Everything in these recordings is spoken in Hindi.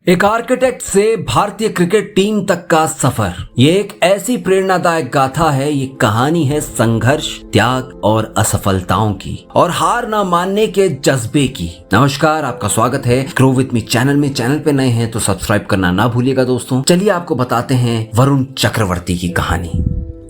एक आर्किटेक्ट से भारतीय क्रिकेट टीम तक का सफर, ये एक ऐसी प्रेरणादायक गाथा है। ये कहानी है संघर्ष, त्याग और असफलताओं की, और हार ना मानने के जज्बे की। नमस्कार, आपका स्वागत है ग्रो विथ मी चैनल में। चैनल पे नए हैं तो सब्सक्राइब करना ना भूलिएगा दोस्तों। चलिए आपको बताते हैं वरुण चक्रवर्ती की कहानी।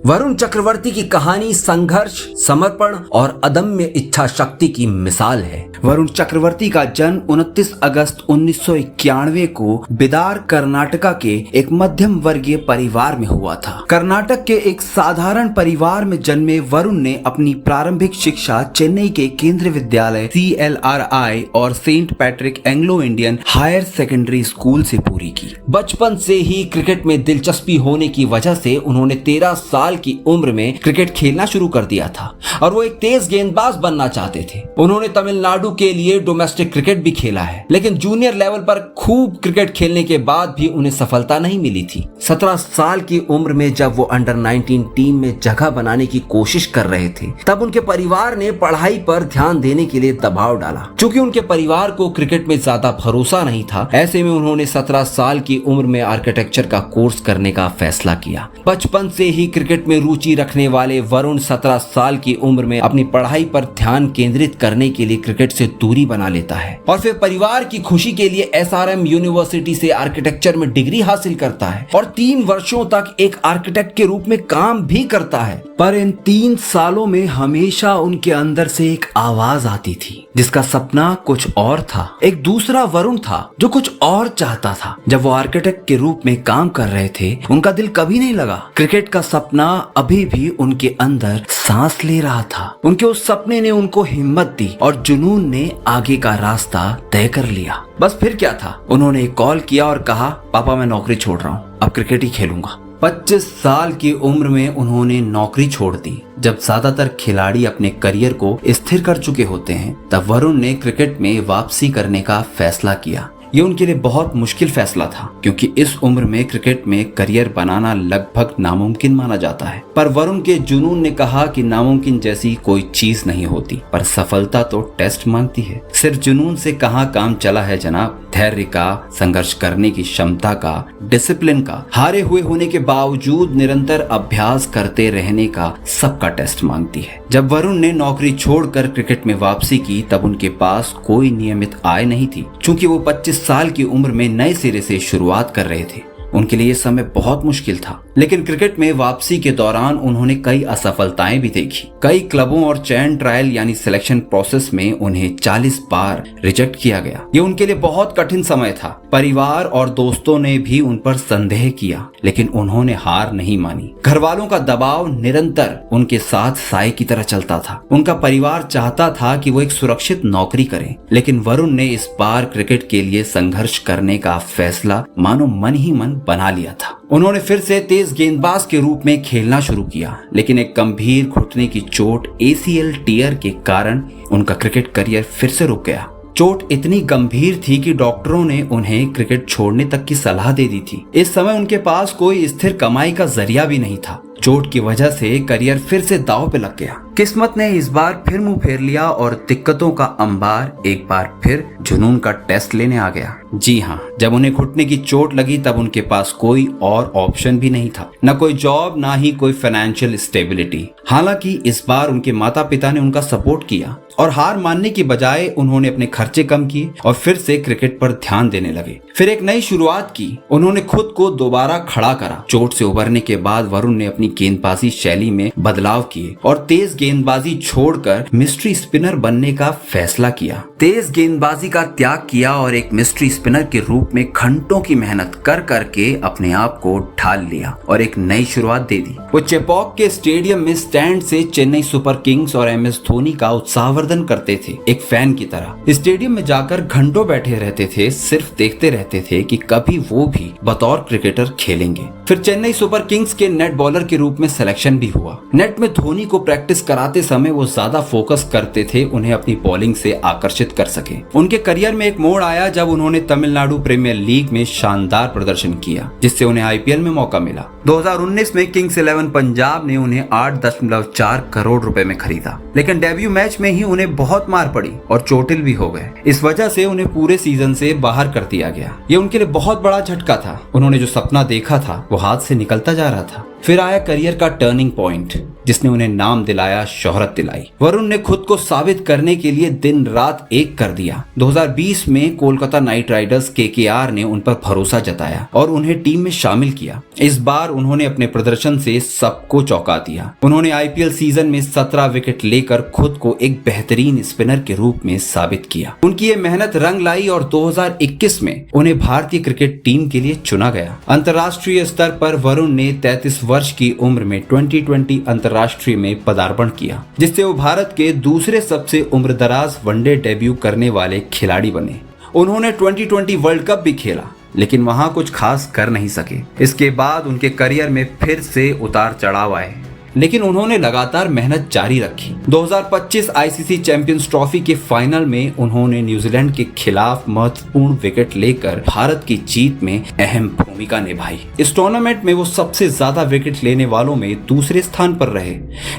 वरुण चक्रवर्ती की कहानी संघर्ष, समर्पण और अदम्य इच्छा शक्ति की मिसाल है। वरुण चक्रवर्ती का जन्म 29 अगस्त 1991 को बिदार, कर्नाटका के एक मध्यम वर्गीय परिवार में हुआ था। कर्नाटक के एक साधारण परिवार में जन्मे वरुण ने अपनी प्रारंभिक शिक्षा चेन्नई के केंद्रीय विद्यालय CLRI और Saint Patrick Anglo Indian Higher Secondary School से पूरी की। बचपन से ही क्रिकेट में दिलचस्पी होने की वजह से उन्होंने 13 साल की उम्र में क्रिकेट खेलना शुरू कर दिया था और वो एक तेज गेंदबाज बनना चाहते थे। उन्होंने तमिलनाडु के लिए डोमेस्टिक क्रिकेट भी खेला है, लेकिन जूनियर लेवल पर खूब क्रिकेट खेलने के बाद भी उन्हें सफलता नहीं मिली थी। 17 साल की उम्र में जब वो अंडर 19 टीम में जगह बनाने की कोशिश कर रहे थे, तब उनके परिवार ने पढ़ाई पर ध्यान देने के लिए दबाव डाला। चूंकि उनके परिवार को क्रिकेट में ज्यादा भरोसा नहीं था, ऐसे में उन्होंने 17 साल की उम्र में आर्किटेक्चर का कोर्स करने का फैसला किया। बचपन से ही क्रिकेट में रुचि रखने वाले वरुण 17 साल की उम्र में अपनी पढ़ाई पर ध्यान केंद्रित करने के लिए क्रिकेट से दूरी बना लेता है और फिर परिवार की खुशी के लिए SRM यूनिवर्सिटी से आर्किटेक्चर में डिग्री हासिल करता है और 3 वर्षों तक एक आर्किटेक्ट के रूप में काम भी करता है। पर इन 3 सालों में हमेशा उनके अंदर से एक आवाज आती थी जिसका सपना कुछ और था। एक दूसरा वरुण था जो कुछ और चाहता था। जब वो आर्किटेक्ट के रूप में काम कर रहे थे, उनका दिल कभी नहीं लगा। क्रिकेट का सपना अभी भी उनके अंदर सांस ले रहा था। उनके उस सपने ने उनको हिम्मत दी और जुनून ने आगे का रास्ता तय कर लिया। बस फिर क्या था, उन्होंने एक कॉल किया और कहा, पापा मैं नौकरी छोड़ रहा हूँ, अब क्रिकेट ही खेलूंगा। 25 साल की उम्र में उन्होंने नौकरी छोड़ दी। जब ज्यादातर खिलाड़ी अपने करियर को स्थिर कर चुके होते हैं, तब वरुण ने क्रिकेट में वापसी करने का फैसला किया। ये उनके लिए बहुत मुश्किल फैसला था, क्योंकि इस उम्र में क्रिकेट में करियर बनाना लगभग नामुमकिन माना जाता है। पर वरुण के जुनून ने कहा कि नामुमकिन जैसी कोई चीज नहीं होती, पर सफलता तो टेस्ट मांगती है। सिर्फ जुनून से कहाँ काम चला है जनाब, धैर्य का, संघर्ष करने की क्षमता का, डिसिप्लिन का, हारे हुए होने के बावजूद निरंतर अभ्यास करते रहने का, सबका टेस्ट मांगती है। जब वरुण ने नौकरी छोड़कर क्रिकेट में वापसी की, तब उनके पास कोई नियमित आय नहीं थी। चूंकि वो 25 साल की उम्र में नए सिरे से शुरुआत कर रहे थे, उनके लिए समय बहुत मुश्किल था। लेकिन क्रिकेट में वापसी के दौरान उन्होंने कई असफलताएं भी देखी। कई क्लबों और चयन ट्रायल यानी सिलेक्शन प्रोसेस में उन्हें 40 बार रिजेक्ट किया गया। ये उनके लिए बहुत कठिन समय था। परिवार और दोस्तों ने भी उन पर संदेह किया, लेकिन उन्होंने हार नहीं मानी। घर वालों का दबाव निरंतर उनके साथ साए की तरह चलता था। उनका परिवार चाहता था कि वो एक सुरक्षित नौकरी करें, लेकिन वरुण ने इस बार क्रिकेट के लिए संघर्ष करने का फैसला मानो मन ही मन बना लिया था। उन्होंने फिर से तेज गेंदबाज के रूप में खेलना शुरू किया, लेकिन एक गंभीर घुटने की चोट ACL टियर के कारण उनका क्रिकेट करियर फिर से रुक गया। चोट इतनी गंभीर थी कि डॉक्टरों ने उन्हें क्रिकेट छोड़ने तक की सलाह दे दी थी। इस समय उनके पास कोई स्थिर कमाई का जरिया भी नहीं था। चोट की वजह से करियर फिर से दांव पे लग गया। किस्मत ने इस बार फिर मुंह फेर लिया और दिक्कतों का अंबार एक बार फिर जुनून का टेस्ट लेने आ गया। जी हाँ, जब उन्हें घुटने की चोट लगी, तब उनके पास कोई और ऑप्शन भी नहीं था। न कोई जॉब, ना ही कोई फाइनेंशियल स्टेबिलिटी। हालांकि इस बार उनके माता पिता ने उनका सपोर्ट किया और हार मानने की बजाय उन्होंने अपने खर्चे कम किए और फिर से क्रिकेट पर ध्यान देने लगे। फिर एक नई शुरुआत की। उन्होंने खुद को दोबारा खड़ा करा। चोट से उबरने के बाद वरुण ने अपनी गेंदबाजी शैली में बदलाव किए और तेज गेंदबाजी छोड़कर मिस्ट्री स्पिनर बनने का फैसला किया। तेज गेंदबाजी का त्याग किया और एक मिस्ट्री स्पिनर के रूप में घंटों की मेहनत कर करके अपने आप को ढाल लिया और एक नई शुरुआत दे दी। वो चेपॉक के स्टेडियम में स्टैंड से चेन्नई सुपर किंग्स और MS धोनी का उत्साहवर्धन करते थे, एक फैन की तरह। स्टेडियम में जाकर घंटों बैठे रहते थे, सिर्फ देखते रहते थे कि कभी वो भी बतौर क्रिकेटर खेलेंगे। फिर चेन्नई सुपर किंग्स के नेट बॉलर के रूप में सिलेक्शन भी हुआ। नेट में धोनी को प्रैक्टिस कराते समय वो ज्यादा फोकस करते थे, उन्हें अपनी बॉलिंग से आकर्षित कर सके। उनके करियर में एक मोड़ आया जब उन्होंने तमिलनाडु प्रीमियर लीग में शानदार प्रदर्शन किया, जिससे उन्हें IPL में मौका मिला। 2019 में किंग्स 11 पंजाब ने उन्हें 8.4 करोड़ रुपए में खरीदा, लेकिन डेब्यू मैच में ही उन्हें बहुत मार पड़ी और चोटिल भी हो गए। इस वजह से उन्हें पूरे सीजन से बाहर कर दिया गया। ये उनके लिए बहुत बड़ा झटका था। उन्होंने जो सपना देखा था वो हाथ से निकलता जा रहा था। फिर आया करियर का टर्निंग पॉइंट, जिसने उन्हें नाम दिलाया, शोहरत दिलाई। वरुण ने खुद को साबित करने के लिए दिन रात एक कर दिया। 2020 में कोलकाता नाइट राइडर्स KKR ने उन पर भरोसा जताया और उन्हें टीम में शामिल किया। इस बार उन्होंने अपने प्रदर्शन से सबको चौंका दिया। उन्होंने IPL सीजन में 17 विकेट लेकर खुद को एक बेहतरीन स्पिनर के रूप में साबित किया। उनकी ये मेहनत रंग लाई और 2021 में उन्हें भारतीय क्रिकेट टीम के लिए चुना गया। अंतर्राष्ट्रीय स्तर पर वरुण ने 33 वर्ष की उम्र में 2020 अंतर्राष्ट्रीय में पदार्पण किया, जिससे वो भारत के दूसरे सबसे उम्रदराज वनडे डेब्यू करने वाले खिलाड़ी बने। उन्होंने 2020 वर्ल्ड कप भी खेला, लेकिन वहां कुछ खास कर नहीं सके। इसके बाद उनके करियर में फिर से उतार चढ़ाव आए, लेकिन उन्होंने लगातार मेहनत जारी रखी। 2025 ICC चैंपियंस ट्रॉफी के फाइनल में उन्होंने न्यूजीलैंड के खिलाफ महत्वपूर्ण विकेट लेकर भारत की जीत में अहम भूमिका निभाई। इस टूर्नामेंट में वो सबसे ज्यादा विकेट लेने वालों में दूसरे स्थान पर रहे,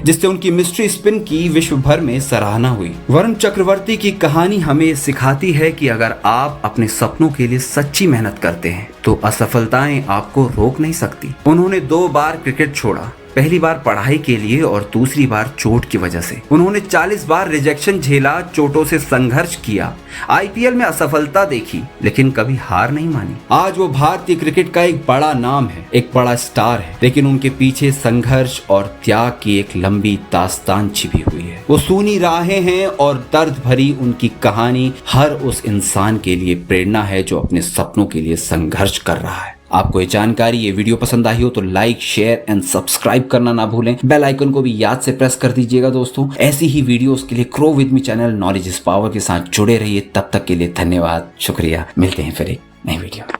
जिससे उनकी मिस्ट्री स्पिन की विश्व भर में सराहना हुई। वरुण चक्रवर्ती की कहानी हमें सिखाती है कि अगर आप अपने सपनों के लिए सच्ची मेहनत करते हैं तो असफलताएं आपको रोक नहीं सकती। उन्होंने 2 बार क्रिकेट छोड़ा, पहली बार पढ़ाई के लिए और दूसरी बार चोट की वजह से। उन्होंने 40 बार रिजेक्शन झेला, चोटों से संघर्ष किया, IPL में असफलता देखी, लेकिन कभी हार नहीं मानी। आज वो भारतीय क्रिकेट का एक बड़ा नाम है, एक बड़ा स्टार है, लेकिन उनके पीछे संघर्ष और त्याग की एक लंबी दास्तान छिपी हुई है। वो सूनी राहें हैं और दर्द भरी उनकी कहानी हर उस इंसान के लिए प्रेरणा है जो अपने सपनों के लिए संघर्ष कर रहा है। आपको ये जानकारी, ये वीडियो पसंद आई हो तो लाइक, शेयर एंड सब्सक्राइब करना ना भूलें। बेल आइकन को भी याद से प्रेस कर दीजिएगा दोस्तों। ऐसी ही वीडियोस के लिए grow with me channel knowledge is power के साथ जुड़े रहिए। तब तक के लिए धन्यवाद, शुक्रिया। मिलते हैं फिर एक नई वीडियो में।